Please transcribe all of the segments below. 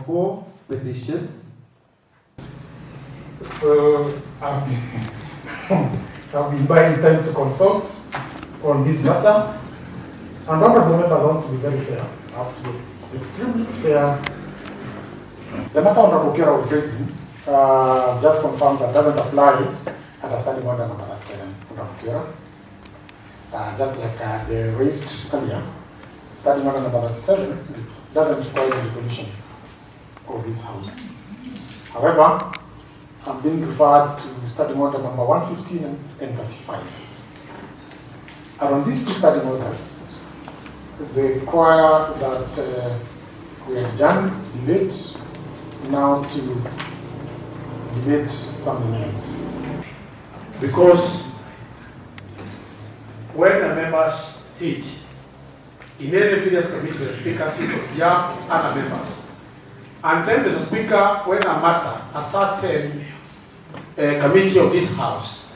of 4 petitions. So I've been buying time to consult on this matter. And honorable members, I want to be very fair. I have to be extremely fair. The matter Honorable Kera was raising, just confirmed that doesn't apply under standing order number 37, Honorable Kera. Just like they raised earlier, standing order number 37 doesn't require the resolution of this House. However, I'm being referred to standing order number 115 and 35. And on these two standing orders, they require that we adjourn debate now to debate something else. Because when the members sit in any affairs committee, the speaker sits on behalf of other members. And then Mr. Speaker, when a matter, a certain committee of this House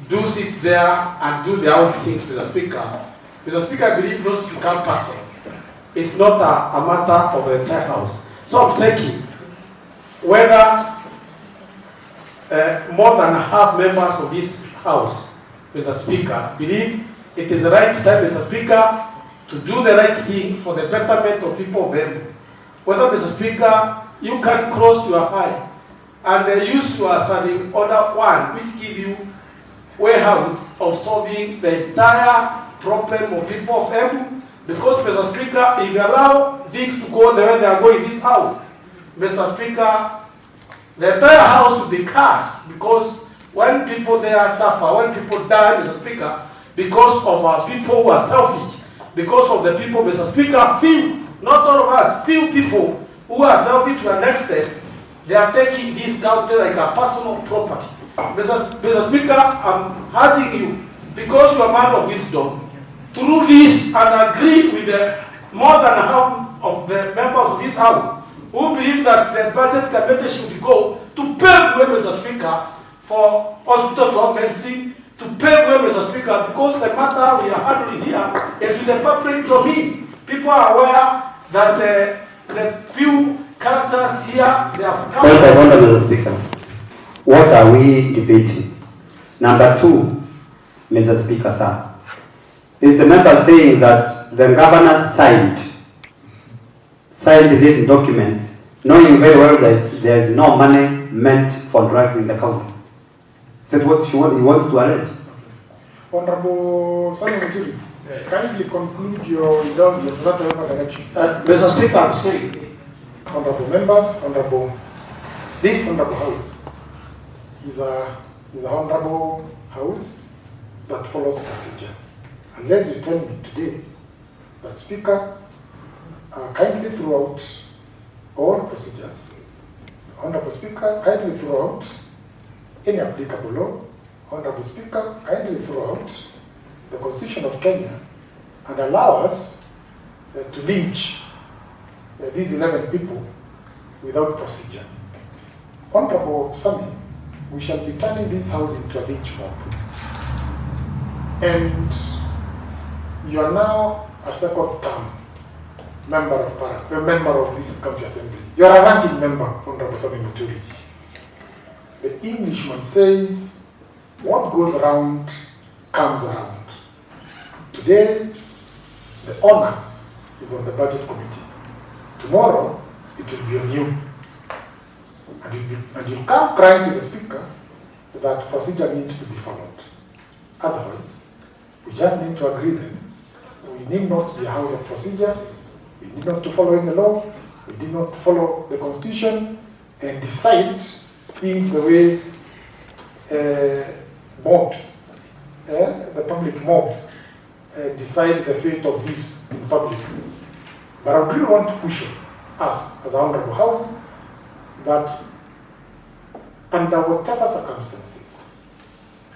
do sit there and do their own things with the Speaker, Mr. Speaker, I believe those become personal. It's not a matter of the entire House. So I'm saying whether more than half members of this House, Mr. Speaker, believe it is the right time, Mr. Speaker, to do the right thing for the betterment of people of Embu. Whether, Mr. Speaker, you can cross your eye and use your standing order 1, which give you way out of solving the entire problem of people of Embu. Because, Mr. Speaker, if you allow things to go the way they are going in this House, Mr. Speaker, the entire House will be cursed. Because when people there suffer, when people die, Mr. Speaker, because of our people who are selfish, because of the people, Mr. Speaker, few, not all of us, few people who are selfish to an extent, they are taking this county like a personal property. Mr. Speaker, I'm urging you, because you are a man of wisdom, to do this and agree with the more than half of the members of this House who believe that the budget committee should go to pave way, Mr. Speaker, for hospital government, to pave way, Mr. Speaker, because the matter we are handling here is with the public domain. People are aware that the few characters here, they have come. Point of order, Mr. Speaker. What are we debating? Number 2, Mr. Speaker, sir. Is the member saying that the governor signed this document, knowing very well there is no money meant for drugs in the county? Is that what he wants to allege? Honorable Senator, kindly conclude your indulgence, not the direction. Mr. Speaker, I'm saying, Honorable members, this honorable House is a honorable House that follows procedure. Unless you tell me today that Speaker, kindly throw out all procedures. Honorable Speaker, kindly throw out any applicable law. Honorable Speaker, kindly throw out the Constitution of Kenya and allow us to lynch these 11 people without procedure. Honorable Sami, we shall be turning this House into a lynch mob. And you are now a second term member of this county assembly. You are a ranking member, Honorable Sami Muturi. The Englishman says, what goes around comes around. Today, the honors is on the budget committee. Tomorrow, it will be on you. And you come crying to the Speaker that procedure needs to be followed. Otherwise, we just need to agree then. We need not be a house of procedure. We need not to follow any law. We need not to follow the Constitution and decide things the way mobs, the public mobs, decide the fate of thieves in public. But I really want to push us as an honorable House that under whatever circumstances,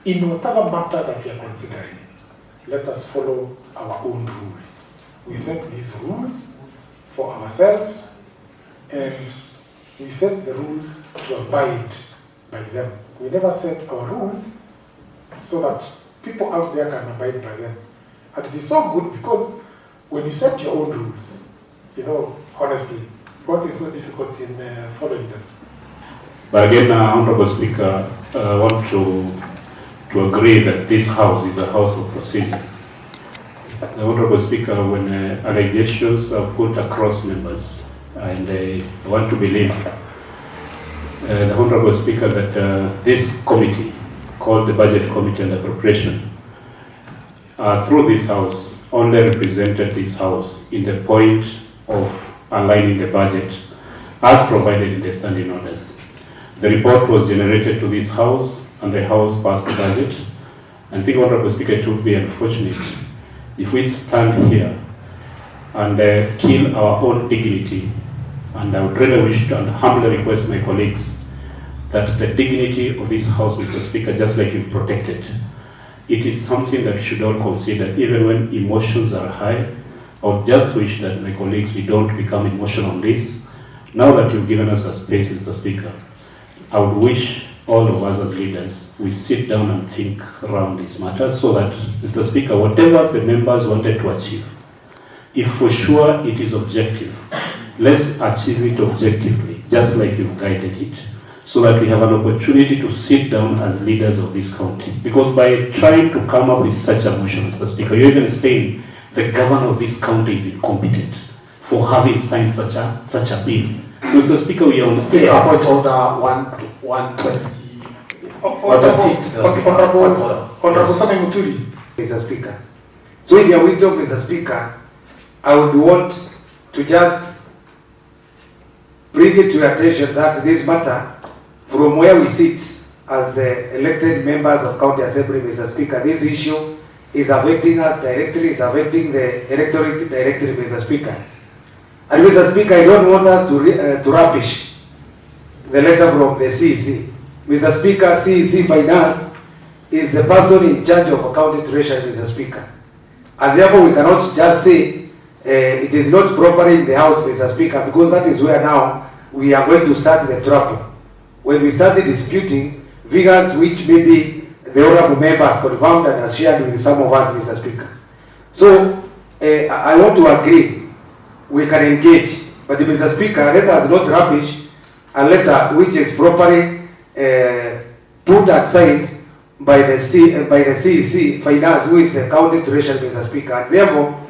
in whatever matter that we are considering, let us follow our own rules. We set these rules for ourselves, and we set the rules to abide by them. We never set our rules so that people out there can abide by them. And it is so good because when you set your own rules, honestly, What is so difficult in following them? But again, Honorable Speaker, I want to agree that this house is a house of procedure. The Honorable Speaker, when allegations are put across members, and I want to believe the Honorable Speaker that this committee, called the Budget Committee and Appropriation, through this house, only represented this house in the point of aligning the budget as provided in the standing orders. The report was generated to this house and the house passed the budget. And I think, Honorable Speaker, it would be unfortunate if we stand here and kill our own dignity. And I would really wish and humbly request my colleagues that the dignity of this house, Mr. Speaker, just like you protected, it is something that we should all consider, even when emotions are high. I would just wish that my colleagues, we don't become emotional on this. Now that you've given us a space, Mr. Speaker, I would wish all of us as leaders, we sit down and think around this matter so that, Mr. Speaker, whatever the members wanted to achieve, if for sure it is objective, let's achieve it objectively, just like you've guided it, so that we have an opportunity to sit down as leaders of this county. Because by trying to come up with such a motion, Mr. Speaker, you're even saying the governor of this county is incompetent for having signed such a bill. So, Mr. Speaker, we understand. Speaker, point order 120. Honorable Sami Muturi. Mr. Speaker. So in your wisdom, Mr. Speaker, I would want to just bring it to your attention that this matter, from where we sit as the elected members of County Assembly, Mr. Speaker, this issue is affecting us directly, is affecting the electorate directly, Mr. Speaker. And Mr. Speaker, I don't want us to rubbish the letter from the CEC. Mr. Speaker, CEC Finance is the person in charge of county treasury, Mr. Speaker. And therefore we cannot just say it is not properly in the house, Mr. Speaker, because that is where now we are going to start the trouble. When we started disputing figures which maybe the honorable members confirmed and has shared with some of us, Mr. Speaker. So I want to agree, we can engage, but Mr. Speaker, let us not rubbish a letter which is properly put aside by the CEC Finance, who is the county treasurer, Mr. Speaker. And therefore,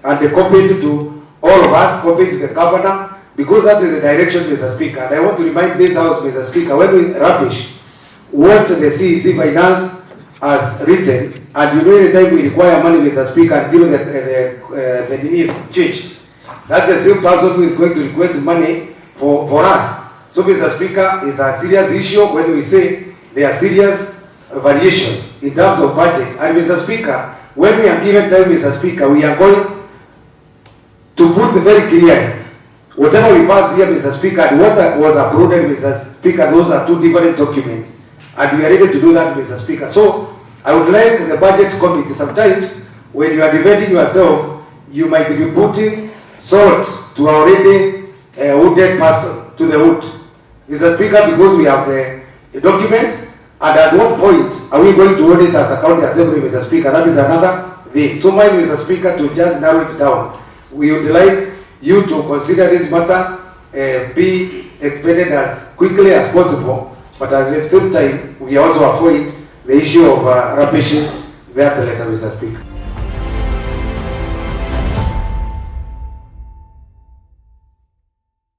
and copied to all of us, copied to the governor, because that is the direction, Mr. Speaker. And I want to remind this house, Mr. Speaker, when we rubbish what the CEC Finance has written, and you know anytime we require money, Mr. Speaker, until the money is changed, that's the same person who is going to request money for us. So, Mr. Speaker, it's a serious issue when we say there are serious variations in terms of budget. And Mr. Speaker, when we are given time, Mr. Speaker, we are going to put very clear whatever we pass here, Mr. Speaker, and what was approved, Mr. Speaker, those are two different documents. And we are ready to do that, Mr. Speaker. So, I would like the budget committee, sometimes when you are defending yourself, you might be putting salt to already wounded person, to the wood. Mr. Speaker, because we have the document, and at what point are we going to hold it as a county assembly, Mr. Speaker? That is another thing. So, mind, Mr. Speaker, to just narrow it down, we would like you to consider this matter be expedient as quickly as possible, but at the same time, we also avoid the issue of rubbishing that letter, Mr. Speaker.